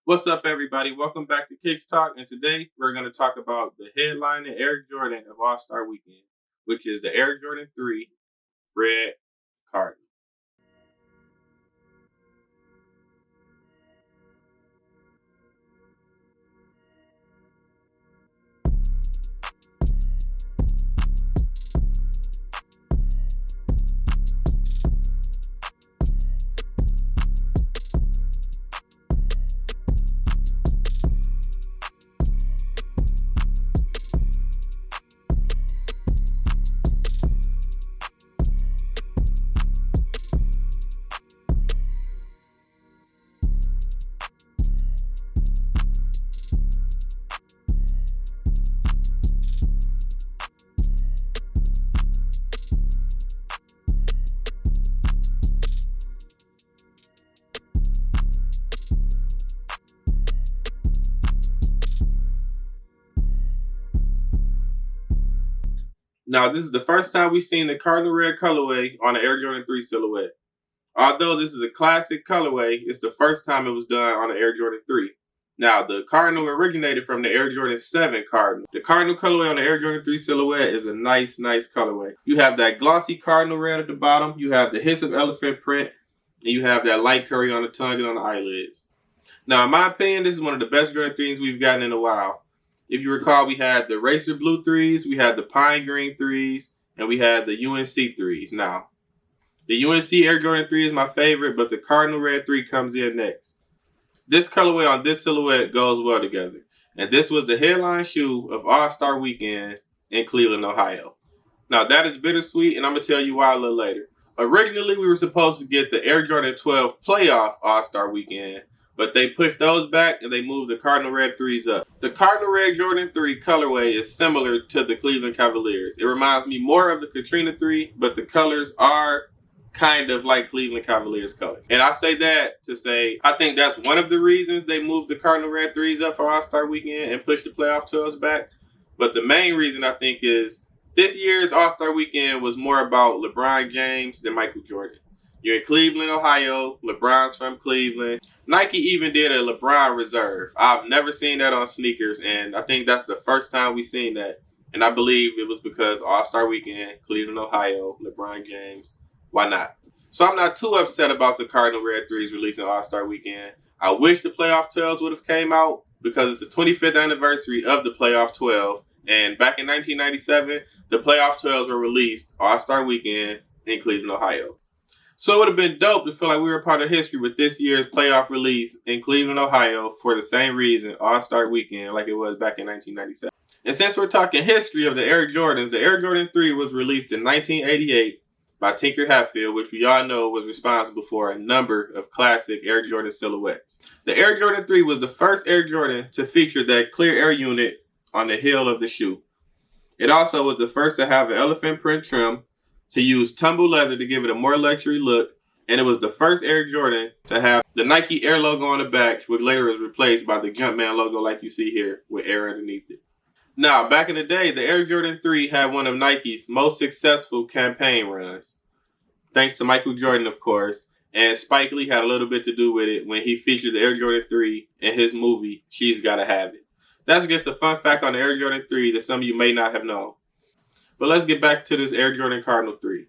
What's up, everybody? Welcome back to Kicks Talk, and today we're going to talk about the headlining Air Jordan of All-Star Weekend, which is the Air Jordan 3 Red Cardinal. Now, this is the first time we've seen the Cardinal Red colorway on the Air Jordan 3 silhouette. Although this is a classic colorway, it's the first time it was done on the Air Jordan 3. Now, the Cardinal originated from the Air Jordan 7 Cardinal. The Cardinal colorway on the Air Jordan 3 silhouette is a nice colorway. You have that glossy Cardinal red at the bottom, you have the hiss of elephant print, and you have that light curry on the tongue and on the eyelids. Now, in my opinion, this is one of the best Jordan 3s we've gotten in a while. If you recall, we had the Racer Blue 3s, we had the Pine Green 3s, and we had the UNC 3s. Now, the UNC Air Jordan 3 is my favorite, but the Cardinal Red 3 comes in next. This colorway on this silhouette goes well together. And this was the headline shoe of All-Star Weekend in Cleveland, Ohio. Now, that is bittersweet, and I'm going to tell you why a little later. Originally, we were supposed to get the Air Jordan 12 Playoff All-Star Weekend, but they pushed those back and they moved the Cardinal Red 3s up. The Cardinal Red Jordan 3 colorway is similar to the Cleveland Cavaliers. It reminds me more of the Katrina 3, but the colors are kind of like Cleveland Cavaliers colors. And I say that to say, I think that's one of the reasons they moved the Cardinal Red 3s up for All-Star Weekend and pushed the playoff 12s back. But the main reason I think is this year's All-Star Weekend was more about LeBron James than Michael Jordan. You're in Cleveland, Ohio. LeBron's from Cleveland. Nike even did a LeBron reserve. I've never seen that on sneakers, and I think that's the first time we've seen that. And I believe it was because All-Star Weekend, Cleveland, Ohio, LeBron James. Why not? So I'm not too upset about the Cardinal Red 3s releasing All-Star Weekend. I wish the playoff 12s would have came out because it's the 25th anniversary of the playoff 12. And back in 1997, the playoff 12s were released All-Star Weekend in Cleveland, Ohio. So it would have been dope to feel like we were part of history with this year's playoff release in Cleveland, Ohio for the same reason, All-Star Weekend, like it was back in 1997. And since we're talking history of the Air Jordans, the Air Jordan 3 was released in 1988 by Tinker Hatfield, which we all know was responsible for a number of classic Air Jordan silhouettes. The Air Jordan 3 was the first Air Jordan to feature that clear air unit on the heel of the shoe. It also was the first to have an elephant print trim, to use tumble leather to give it a more luxury look, and it was the first Air Jordan to have the Nike Air logo on the back, which later was replaced by the Jumpman logo like you see here with Air underneath it. Now, back in the day, the Air Jordan 3 had one of Nike's most successful campaign runs. Thanks to Michael Jordan, of course, and Spike Lee had a little bit to do with it when he featured the Air Jordan 3 in his movie, She's Gotta Have It. That's just a fun fact on the Air Jordan 3 that some of you may not have known. But let's get back to this Air Jordan Cardinal 3.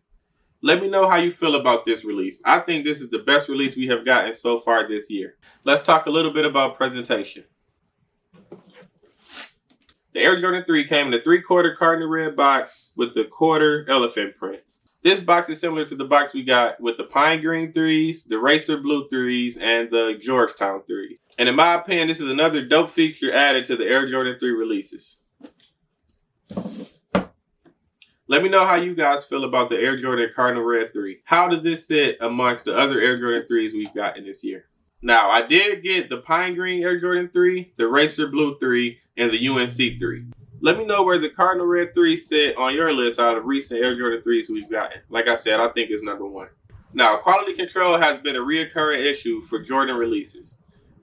Let me know how you feel about this release. I think this is the best release we have gotten so far this year. Let's talk a little bit about presentation. The Air Jordan 3 came in a 3/4 Cardinal Red box with the quarter elephant print. This box is similar to the box we got with the Pine Green 3s, the Racer Blue 3s, and the Georgetown 3s. And in my opinion, this is another dope feature added to the Air Jordan 3 releases. Let me know how you guys feel about the Air Jordan Cardinal Red 3. How does this sit amongst the other Air Jordan 3s we've gotten this year? Now, I did get the Pine Green Air Jordan 3, the Racer Blue 3, and the UNC 3. Let me know where the Cardinal Red 3 sit on your list out of recent Air Jordan 3s we've gotten. Like I said, I think it's number one. Now, quality control has been a reoccurring issue for Jordan releases.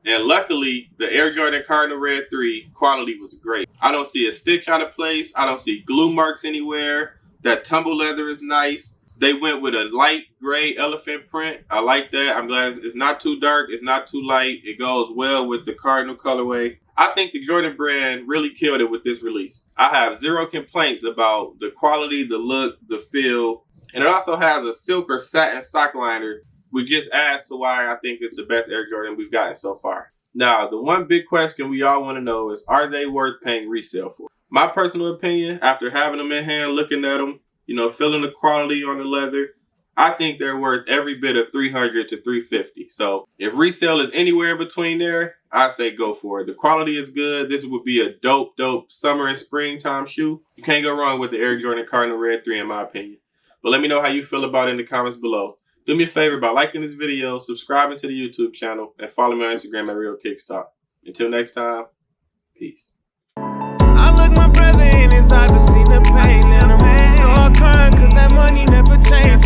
And luckily, the Air Jordan Cardinal Red 3 quality was great. I don't see a stitch out of place. I don't see glue marks anywhere. That tumble leather is nice. They went with a light gray elephant print. I like that. I'm glad it's not too dark. It's not too light. It goes well with the Cardinal colorway. I think the Jordan brand really killed it with this release. I have zero complaints about the quality, the look, the feel. And it also has a silk or satin sock liner, which just adds to why I think it's the best Air Jordan we've gotten so far. Now, the one big question we all want to know is, are they worth paying resale for? My personal opinion, after having them in hand, looking at them, feeling the quality on the leather, I think they're worth every bit of $300 to $350. So if resale is anywhere in between there, I say go for it. The quality is good. This would be a dope summer and springtime shoe. You can't go wrong with the Air Jordan Cardinal Red 3 in my opinion. But let me know how you feel about it in the comments below. Do me a favor by liking this video, subscribing to the YouTube channel, and follow me on Instagram at Real Kicks Talk. Until next time, peace. I look my brother in his eyes, I've seen the pain in him. Start crying cause that money never change.